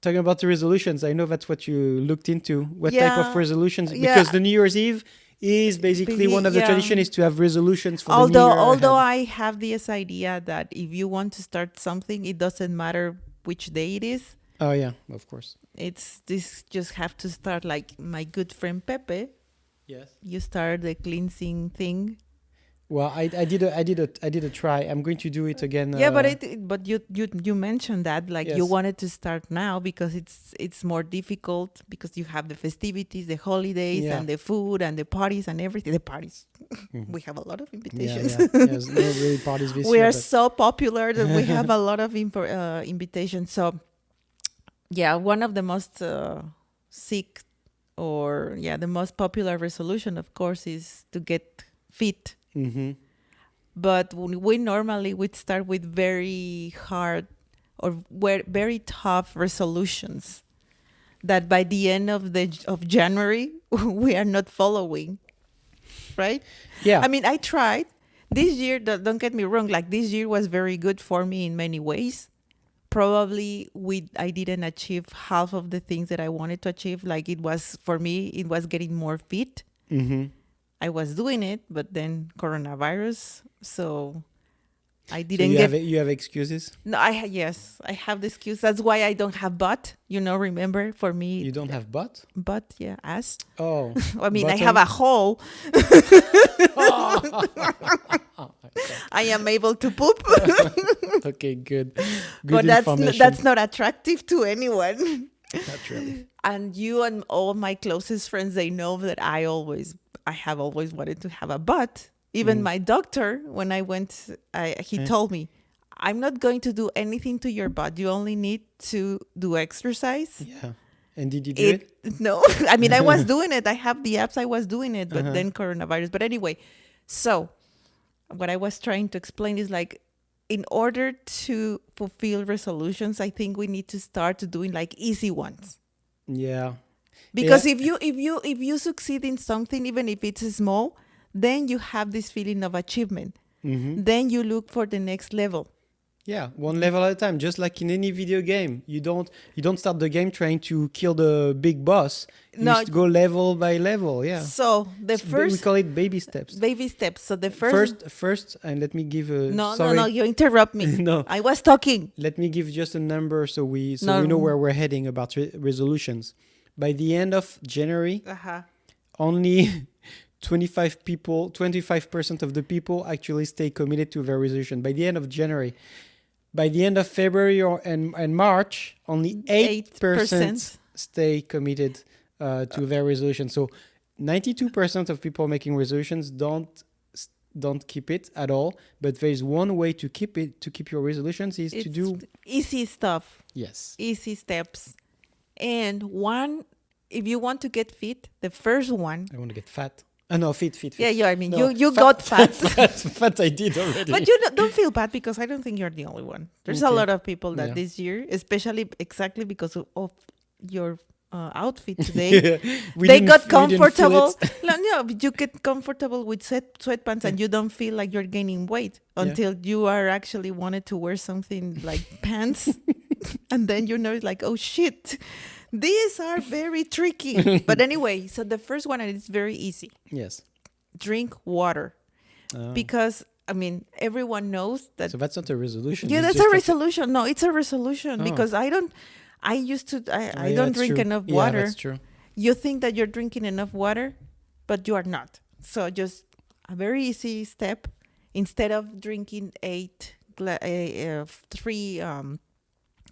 talking about the resolutions, I know that's what you looked into. What type of Yeah, resolutions? yeah. Because the New Year's Eve is basically one of the tradition is to have resolutions for the new year Although ahead. I have this idea that if you want to start something, it doesn't matter which day it is. Oh yeah, of course. It's this just have to start like my good friend Pepe. Yes. You start the cleansing thing. Well, I did a try. I'm going to do it again. Yeah, but but you mentioned that like you Yes. wanted to start now because it's more difficult because you have the festivities, the holidays, Yeah. and the food and the parties and everything. The parties, Mhm. we have a lot of Yeah, invitations. yeah. There's no really parties this We year, are but so popular that we have a lot of invitations. So yeah, one of the most sick or the most popular resolution, of course, is to get fit. mm-hmm. But we normally would start with very hard or very tough resolutions that by the end of January we are not following, right? Yeah. I mean, I tried this year. Don't get me wrong. Like this year was very good for me in many ways. Probably I didn't achieve half of the things that I wanted to achieve. Like it was for me, it was getting more fit. Mm-hmm. I was doing it, but then coronavirus, so I So didn't you have excuses? No, yes, I have the excuse. That's why I don't have butt. Remember for me, You don't have butt? butt, yeah, ass. Oh. I mean, I bottom? have a hole. I am able to poop, Okay, good. Good but information. that's not attractive to anyone. Not really. And you and all my closest friends, they know that I have always wanted to have a butt. Even my doctor, when I went, he told me, I'm not going to do anything to your butt. You only need to do exercise. Yeah. And did you do it? No, I mean, I was doing it. I have the apps. I was doing it, but then coronavirus. But anyway, so what I was trying to explain is like, in order to fulfill resolutions, I think we need to start doing like easy ones. Yeah. Because Yeah. if you succeed in something, even if it's small, then you have this feeling of achievement. Mm-hmm. Then you look for the next level. Yeah, one level at a time. Just like in any video game, you don't start the game trying to kill the big boss. You No. just go level by level. Yeah. So the We first call it baby steps. baby steps. So the first And let me give a no, sorry. no, you interrupt me. No. I was talking. Let me give just a number so we No. know where we're heading about resolutions. By the end of January, only 25% of the people actually stay committed to their resolution. By the end of January. By the end of February and March, only 8% stay committed to their resolution. So 92% of people making resolutions don't keep it at all. But there's one way to keep your resolutions is to do easy stuff. Yes. Easy steps. And if you want to get fit, the first one. I want to get fat. No, fit. Yeah, I mean, No, you got fat. Fat I did already. But you don't feel bad because I don't think you're the only one. There's a Okay. lot of people that Yeah. this year, especially exactly because of your outfit today, they got comfortable. No, you get comfortable with sweatpants and you don't feel like you're gaining weight until you are actually wanted to wear something like pants. And then it's like, oh shit, these are very tricky. But anyway, so the first one, and it's very easy. Yes. Drink water. Because, I mean, everyone knows that. So that's not a resolution. Yeah, it's that's just a resolution. No, it's a resolution because I don't drink enough water. Yeah, that's true. You think that you're drinking enough water, but you are not. So just a very easy step. Instead of drinking 3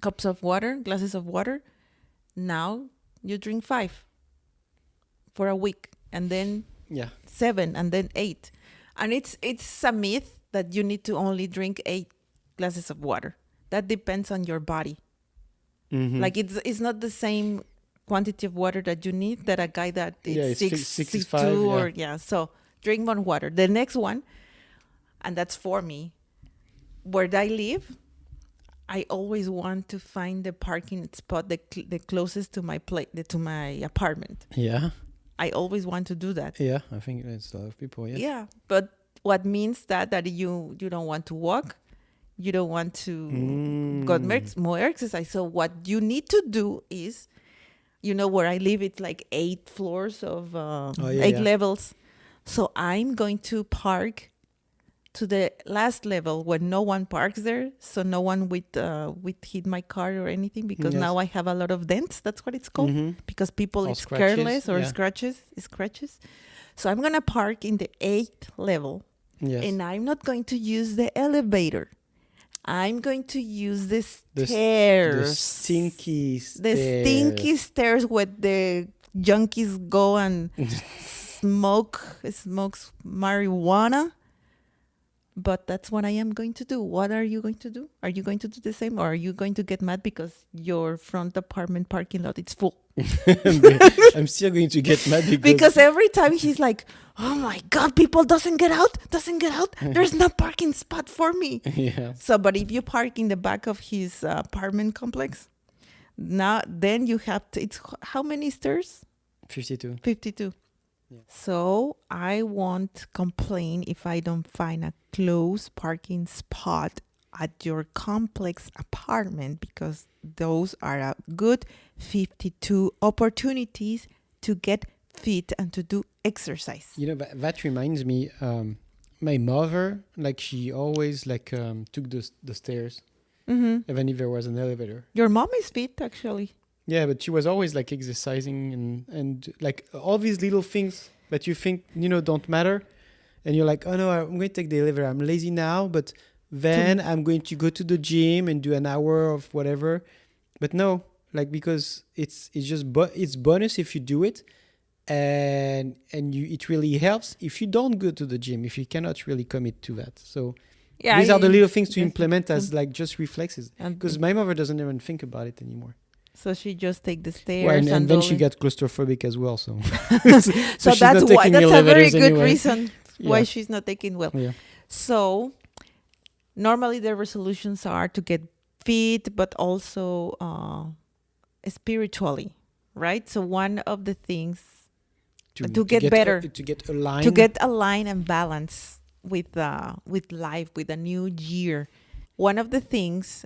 cups of water, glasses of water, now you drink 5 for a week, and then 7, and then 8. And it's a myth that you need to only drink 8 glasses of water. That depends on your body. Mm-hmm. Like it's not the same quantity of water that you need that a guy that is 62 so drink more water. The next one, and that's for me, where I live, I always want to find the parking spot the closest to my to my apartment. Yeah. I always want to do that. Yeah, I think it's a lot of people. Yes. Yeah, but what means that you don't want to walk, you don't want to got more exercise. So what you need to do is, where I live, it's like 8 floors of 8 levels. So I'm going to park to the last level when no one parks there, so no one would hit my car or anything, because now I have a lot of dents. That's what it's called, because people it's careless or scratches. So I'm gonna park in the 8th level, and I'm not going to use the elevator. I'm going to use the stairs, the stinky stairs where the junkies go and smokes marijuana. But that's what I am going to do. What are you going to do? Are you going to do the same, or are you going to get mad because your front apartment parking lot is full? I'm still going to get mad because every time he's like, "Oh my God, people doesn't get out. There's no parking spot for me." Yeah. So, but if you park in the back of his apartment complex, then you have to. It's how many stairs? 52. 52. Yeah. So I won't complain if I don't find a close parking spot at your complex apartment, because those are a good 52 opportunities to get fit and to do exercise. That reminds me, my mother, like, she always took the stairs, even if there was an elevator. Your mom is fit, actually. Yeah, but she was always like exercising and like all these little things that you think, don't matter. And you're like, oh no, I'm going to take the elevator. I'm lazy now, but then I'm going to go to the gym and do an hour of whatever. But no, because it's just it's bonus if you do it, and it really helps if you don't go to the gym, if you cannot really commit to that. So these are the little things to implement as just reflexes, because my mother doesn't even think about it anymore. So she just take the stairs, and then she got claustrophobic as well. So, so that's why. That's a very good reason why she's not taking well. Yeah. So normally the resolutions are to get fit, but also spiritually, right? So one of the things to get better, to get aligned and balance with life, with a new year. One of the things,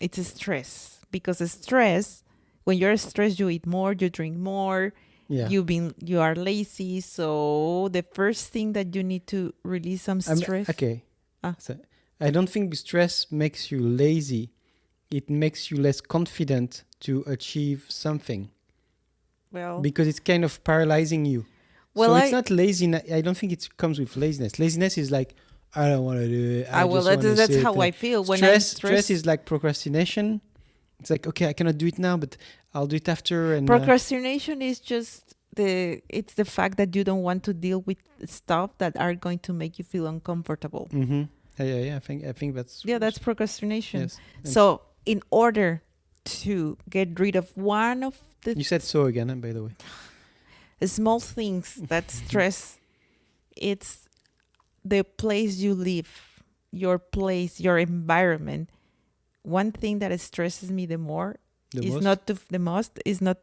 it's stress. Because stress, when you're stressed, you eat more, you drink more, you are lazy. So the first thing that you need to release some stress. So I don't think stress makes you lazy. It makes you less confident to achieve something. Well, because it's kind of paralyzing you. Well, so it's not laziness. I don't think it comes with laziness. Laziness is like, I don't want to do it. That's how I feel when I'm stressed. Stress is like procrastination. It's like, okay, I cannot do it now, but I'll do it after. And procrastination is just it's the fact that you don't want to deal with stuff that are going to make you feel uncomfortable. Mm-hmm. Yeah. I think that's that's procrastination. Yes. So in order to get rid of one of the you said so again, by the way. Small things that stress, it's the place you live, your place, your environment. One thing that stresses me the most is not to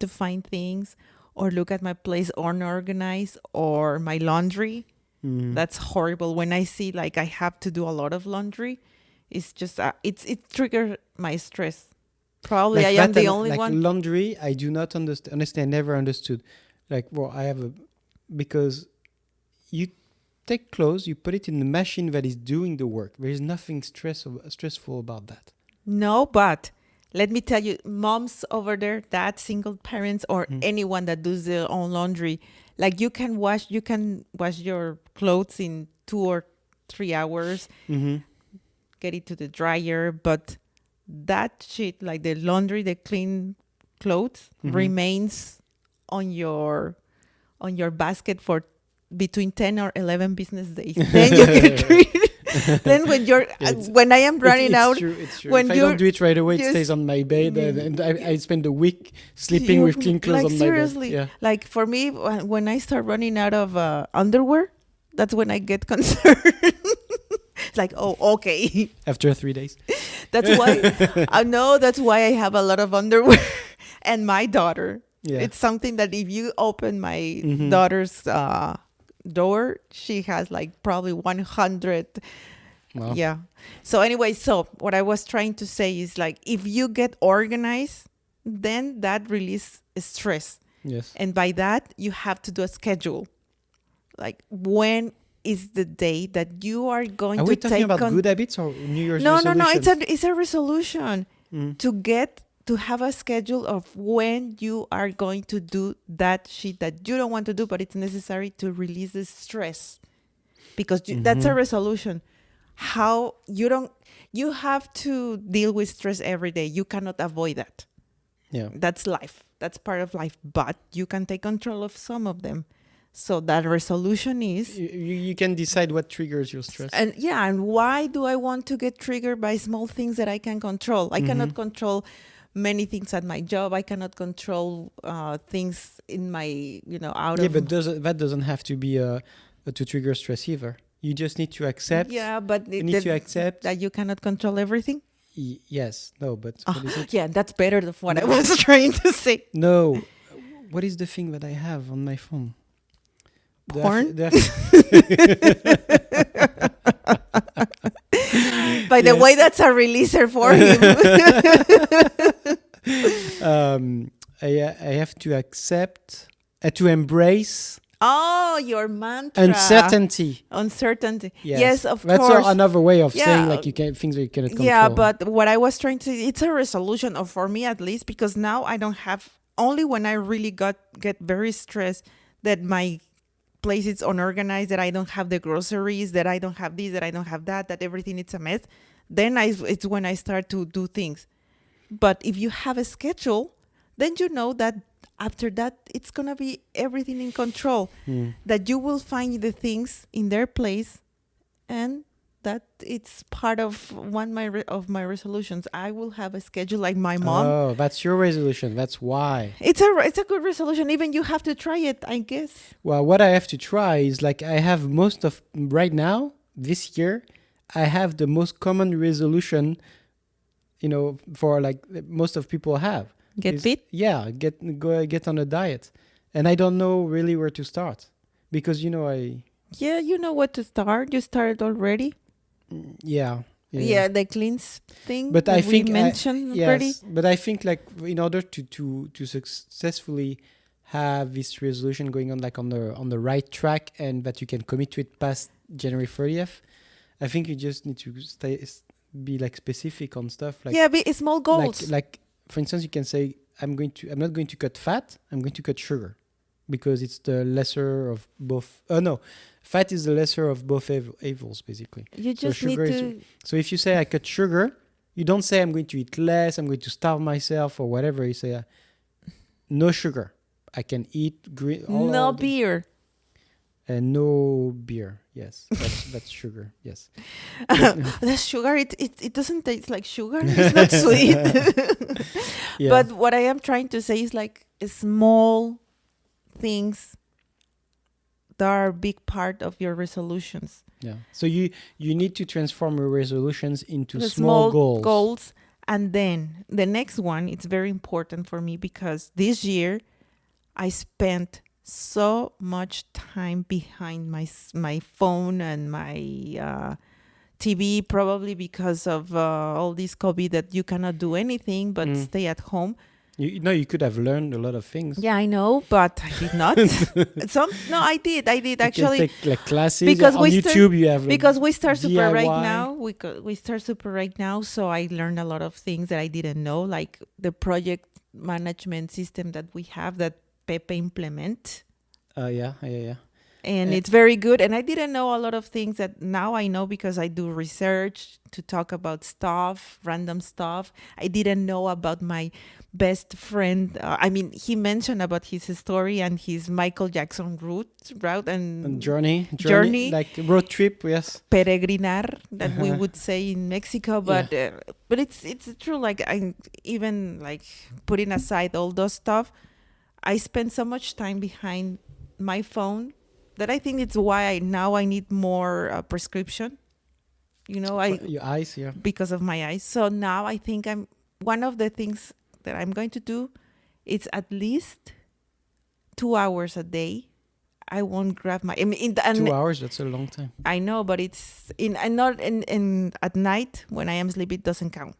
find things or look at my place unorganized or my laundry. That's horrible. When I see I have to do a lot of laundry, it's just it triggers my stress. Probably I am the only one. Laundry, I do not understand. Honestly, I never understood. Because you take clothes, you put it in the machine that is doing the work. There is nothing stressful about that. No, but let me tell you, moms over there, dads, single parents, or anyone that does their own laundry, you can wash your clothes in 2 or 3 hours, get it to the dryer, but that shit, the laundry, the clean clothes, remains on your basket for between 10 or 11 business days. Then you get rid. Then when I am running out, it's true. If I don't do it right away, it stays on my bed, and I spend a week sleeping with clean clothes on my bed. Seriously, for me, when I start running out of underwear, that's when I get concerned. It's oh, okay. After 3 days. That's why that's why I have a lot of underwear. And my daughter, it's something that if you open my daughter's door, she has probably 100. Wow. Yeah. So anyway, so what I was trying to say is like, if you get organized, then that releases stress. Yes. And by that, you have to do a schedule. Like, when is the day that you are going Are to we take talking about good habits or New Year's No, resolutions? it's a resolution to have a schedule of when you are going to do that shit that you don't want to do, but it's necessary to release the stress, because that's a resolution. How you have to deal with stress every day. You cannot avoid that. Yeah. That's life. That's part of life, but you can take control of some of them. So that resolution is, You can decide what triggers your stress. and why do I want to get triggered by small things that I can control? I cannot control many things at my job. I cannot control things in my, out of. But that doesn't have to be to trigger stress either. You just need to accept. Yeah, but you need to accept that you cannot control everything. Yes. No, but what is it? Yeah, that's better than what I was trying to say. No. What is the thing that I have on my phone? Porn? By the way, that's a releaser for him. I have to accept, to embrace. Oh, your mantra. Uncertainty. Yes, of that's course. That's another way of saying like things that you cannot control. Yeah, but what I was trying to, it's a resolution, or for me at least, because now I don't have, only when I really get very stressed that my place is unorganized, that I don't have the groceries, that I don't have this, that I don't have that everything is a mess, then it's when I start to do things. But if you have a schedule, then you know that after that it's gonna be everything in control, that you will find the things in their place, and that it's part of of my resolutions. I will have a schedule like my mom. Oh, that's your resolution. That's why. It's a good resolution. Even you have to try it, I guess. Well, what I have to try is like I have right now, this year, I have the most common resolution, for like most of people have. Get fit? Yeah, get on a diet. And I don't know really where to start because, Yeah, you know what to start. You started already. Yeah, the cleanse thing. But I think mentioned already. Yes, but I think like in order to successfully have this resolution going on like on the right track and that you can commit to it past January 30th, I think you just need to be like specific on stuff. Like be small goals. Like for instance, you can say I'm not going to cut fat. I'm going to cut sugar, because it's the lesser of both. No. Fat is the lesser of both evils, basically. You just need to... So if you say I cut sugar, you don't say I'm going to eat less, I'm going to starve myself or whatever. You say no sugar. I can eat green... No beer. And no beer. Yes, that's sugar. Yes. That's sugar. It doesn't taste like sugar. It's not sweet. Yeah. But what I am trying to say is like small things that are a big part of your resolutions. Yeah. So you need to transform your resolutions into small goals. And then the next one, it's very important for me because this year I spent so much time behind my phone and my TV, probably because of all this COVID that you cannot do anything but stay at home. You could have learned a lot of things. Yeah, I know, but I did not. I did actually. You can take like classes because on YouTube. You have because we start super DIY. right now. We start super right now, so I learned a lot of things that I didn't know, like the project management system that we have that Pepe implement. Yeah. And it's very good. And I didn't know a lot of things that now I know because I do research to talk about stuff, random stuff. I didn't know about my best friend. He mentioned about his story and his Michael Jackson route and journey, like road trip. Yes, peregrinar that we would say in Mexico. But it's true. Like I even like putting aside all those stuff, I spend so much time behind my phone that I think it's why I need more prescription. Your eyes, yeah, because of my eyes. So now I think one of the things that I'm going to do is at least 2 hours a day. I won't grab my. I mean, and 2 hours, that's a long time. I know, but it's and not in at night when I am sleeping, it doesn't count.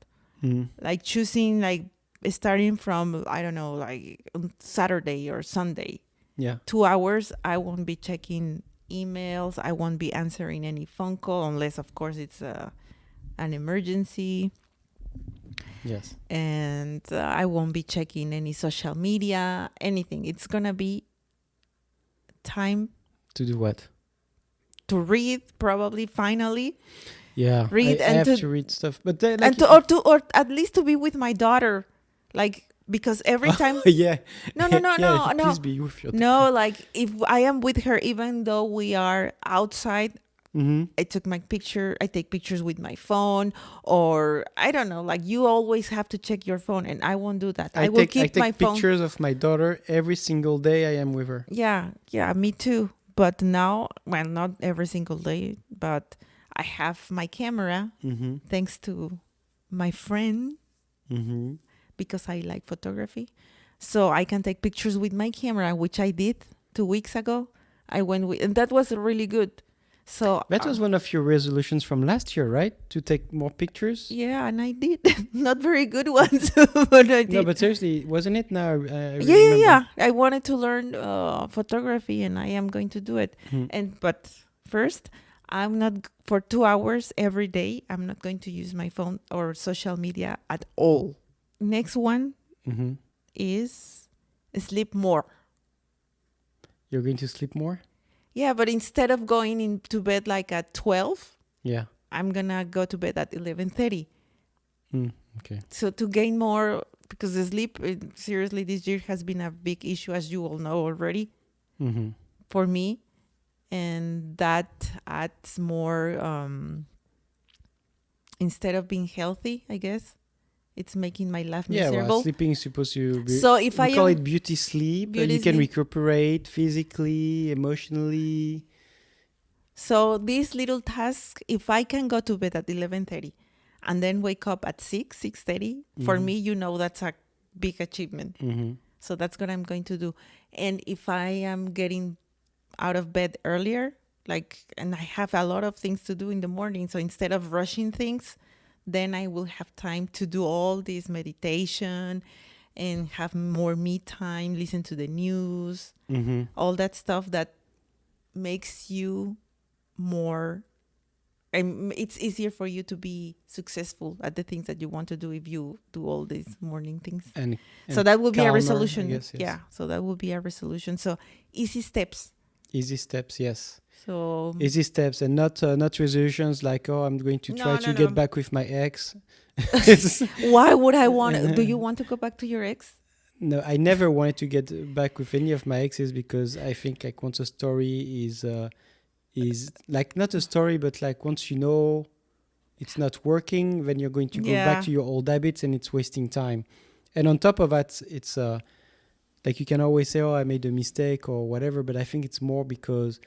Like choosing, like starting from, I don't know, like on Saturday or Sunday. Yeah. 2 hours, I won't be checking emails. I won't be answering any phone call unless, of course, it's an emergency. Yes. And I won't be checking any social media, anything. It's gonna be time To do what? to read, probably, finally. Yeah. Read I and have to read stuff, but then, like, and or at least to be with my daughter, like, because every time. yeah. No, Yeah, please be with your no, like if I am with her, even though we are outside, I take pictures with my phone, or I don't know, like you always have to check your phone, and I won't do that. I will keep take my phone. pictures of my daughter every single day I am with her. Yeah, me too. But now, well, not every single day, but I have my camera, thanks to my friend, because I like photography. So I can take pictures with my camera, which I did 2 weeks ago. I went with, and that was really good. So that was one of your resolutions from last year, right? To take more pictures. Yeah, and I did. Not very good ones, but I did. No, but seriously, wasn't it? Now, Yeah. I wanted to learn photography, and I am going to do it. But first, I'm not for 2 hours every day. I'm not going to use my phone or social media at all. Next one is sleep more. You're going to sleep more? Yeah, but instead of going into bed like at 12, yeah, I'm gonna go to bed at 11:30. Okay. So to gain more, because the sleep, seriously, this year has been a big issue, as you all know already, for me, and that adds more. Instead of being healthy, I guess, it's making my life miserable. Yeah, well, sleeping is supposed to be. So if I call it beauty sleep, beauty you can sleep. recuperate physically, emotionally. So this little task, if I can go to bed at 11:30 and then wake up at 6:30, for me, that's a big achievement. So that's what I'm going to do. And if I am getting out of bed earlier, and I have a lot of things to do in the morning, so instead of rushing things, then I will have time to do all this meditation and have more me time, listen to the news, all that stuff that makes you more, and it's easier for you to be successful at the things that you want to do if you do all these morning things. And so that will be a calmer, resolution. guess, yes. Yeah, so that will be a resolution. So easy steps. Yes. So easy steps, and not resolutions like, I'm going to try to get back with my ex. Why would I want? Do you want to go back to your ex? No, I never wanted to get back with any of my exes, because I think like once a story is like not a story, but like once you know it's not working, then you're going to go back to your old habits, and it's wasting time. And on top of that, it's like you can always say, I made a mistake or whatever, but I think it's more because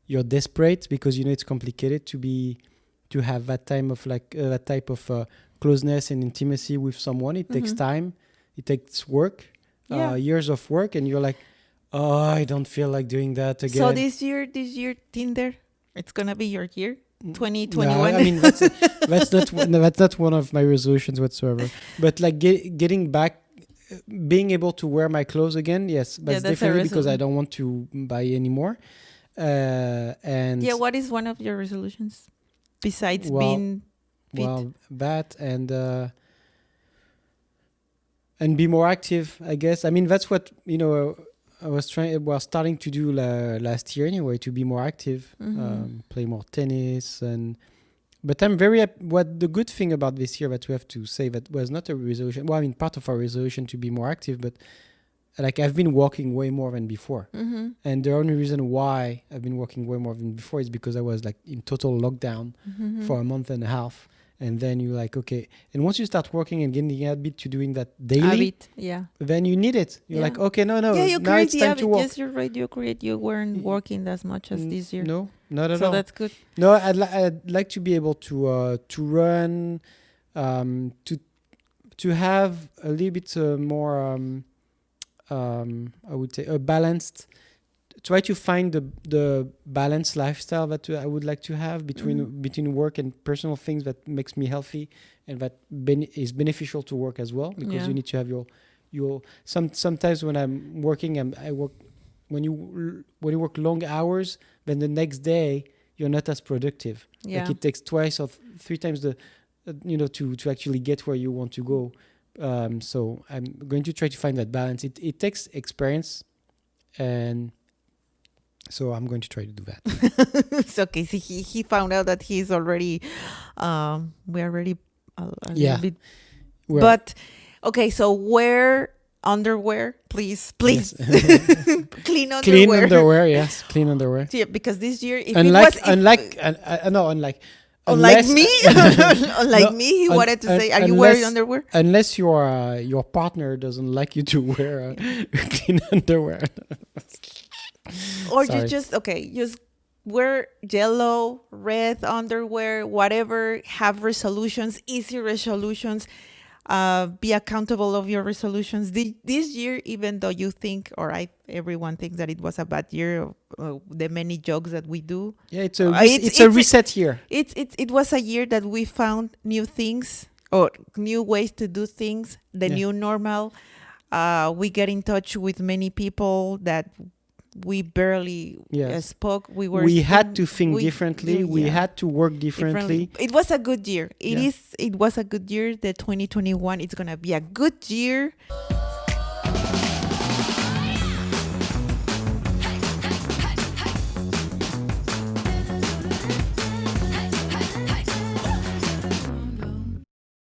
you're desperate, because it's complicated to have that time of that type of closeness and intimacy with someone. It takes time, it takes work, years of work, and you're like, I don't feel like doing that again. So this year Tinder, it's gonna be your year, 2021. No, I mean that's not one of my resolutions whatsoever. But like getting back, being able to wear my clothes again, yes, that's definitely, because I don't want to buy anymore. And what is one of your resolutions besides being fit? Well, that and be more active, I guess. I mean, that's what I was starting to do last year anyway, to be more active, play more tennis, but I'm very what the good thing about this year that we have to say, that was not a resolution. Well, I mean, part of our resolution to be more active, but like I've been walking way more than before, and the only reason why I've been walking way more than before is because I was like in total lockdown for a month and a half. And then you're like, okay. And once you start working and getting the habit to doing that daily, then you need it. You're like, okay, no. Now it's time to walk. Yes, you're right. You weren't working as much as this year. No, not at So all. that's good. No, I'd like to be able to run, to have a little bit more, I would say, a balanced try to find the balanced lifestyle that I would like to have between work and personal things that makes me healthy and that is beneficial to work as well, because you need to have your sometimes when I'm working, I work when you work long hours, then the next day you're not as productive. Like it takes twice or three times the to actually get where you want to go. So I'm going to try to find that balance. It takes experience, and so I'm going to try to do that. It's okay. See, he found out that he's already we're already a little bit. But okay, so wear underwear, please. Yes. Clean underwear. Clean underwear, yes. Clean underwear. Yeah, because this year, Unlike me, unlike me, he wanted to say, "Are you wearing underwear?" Unless your partner doesn't like you to wear clean underwear, or you just wear yellow, red underwear, whatever. Have resolutions, easy resolutions. Be accountable of your resolutions. This year, even though you think, everyone thinks that it was a bad year, the many jokes that we do. Yeah, it's a reset year. It was a year that we found new things or new ways to do things, the new normal. We get in touch with many people that we barely spoke. We had to think differently. We had to work differently. It was a good year. It was a good year. The 2021, it's going to be a good year.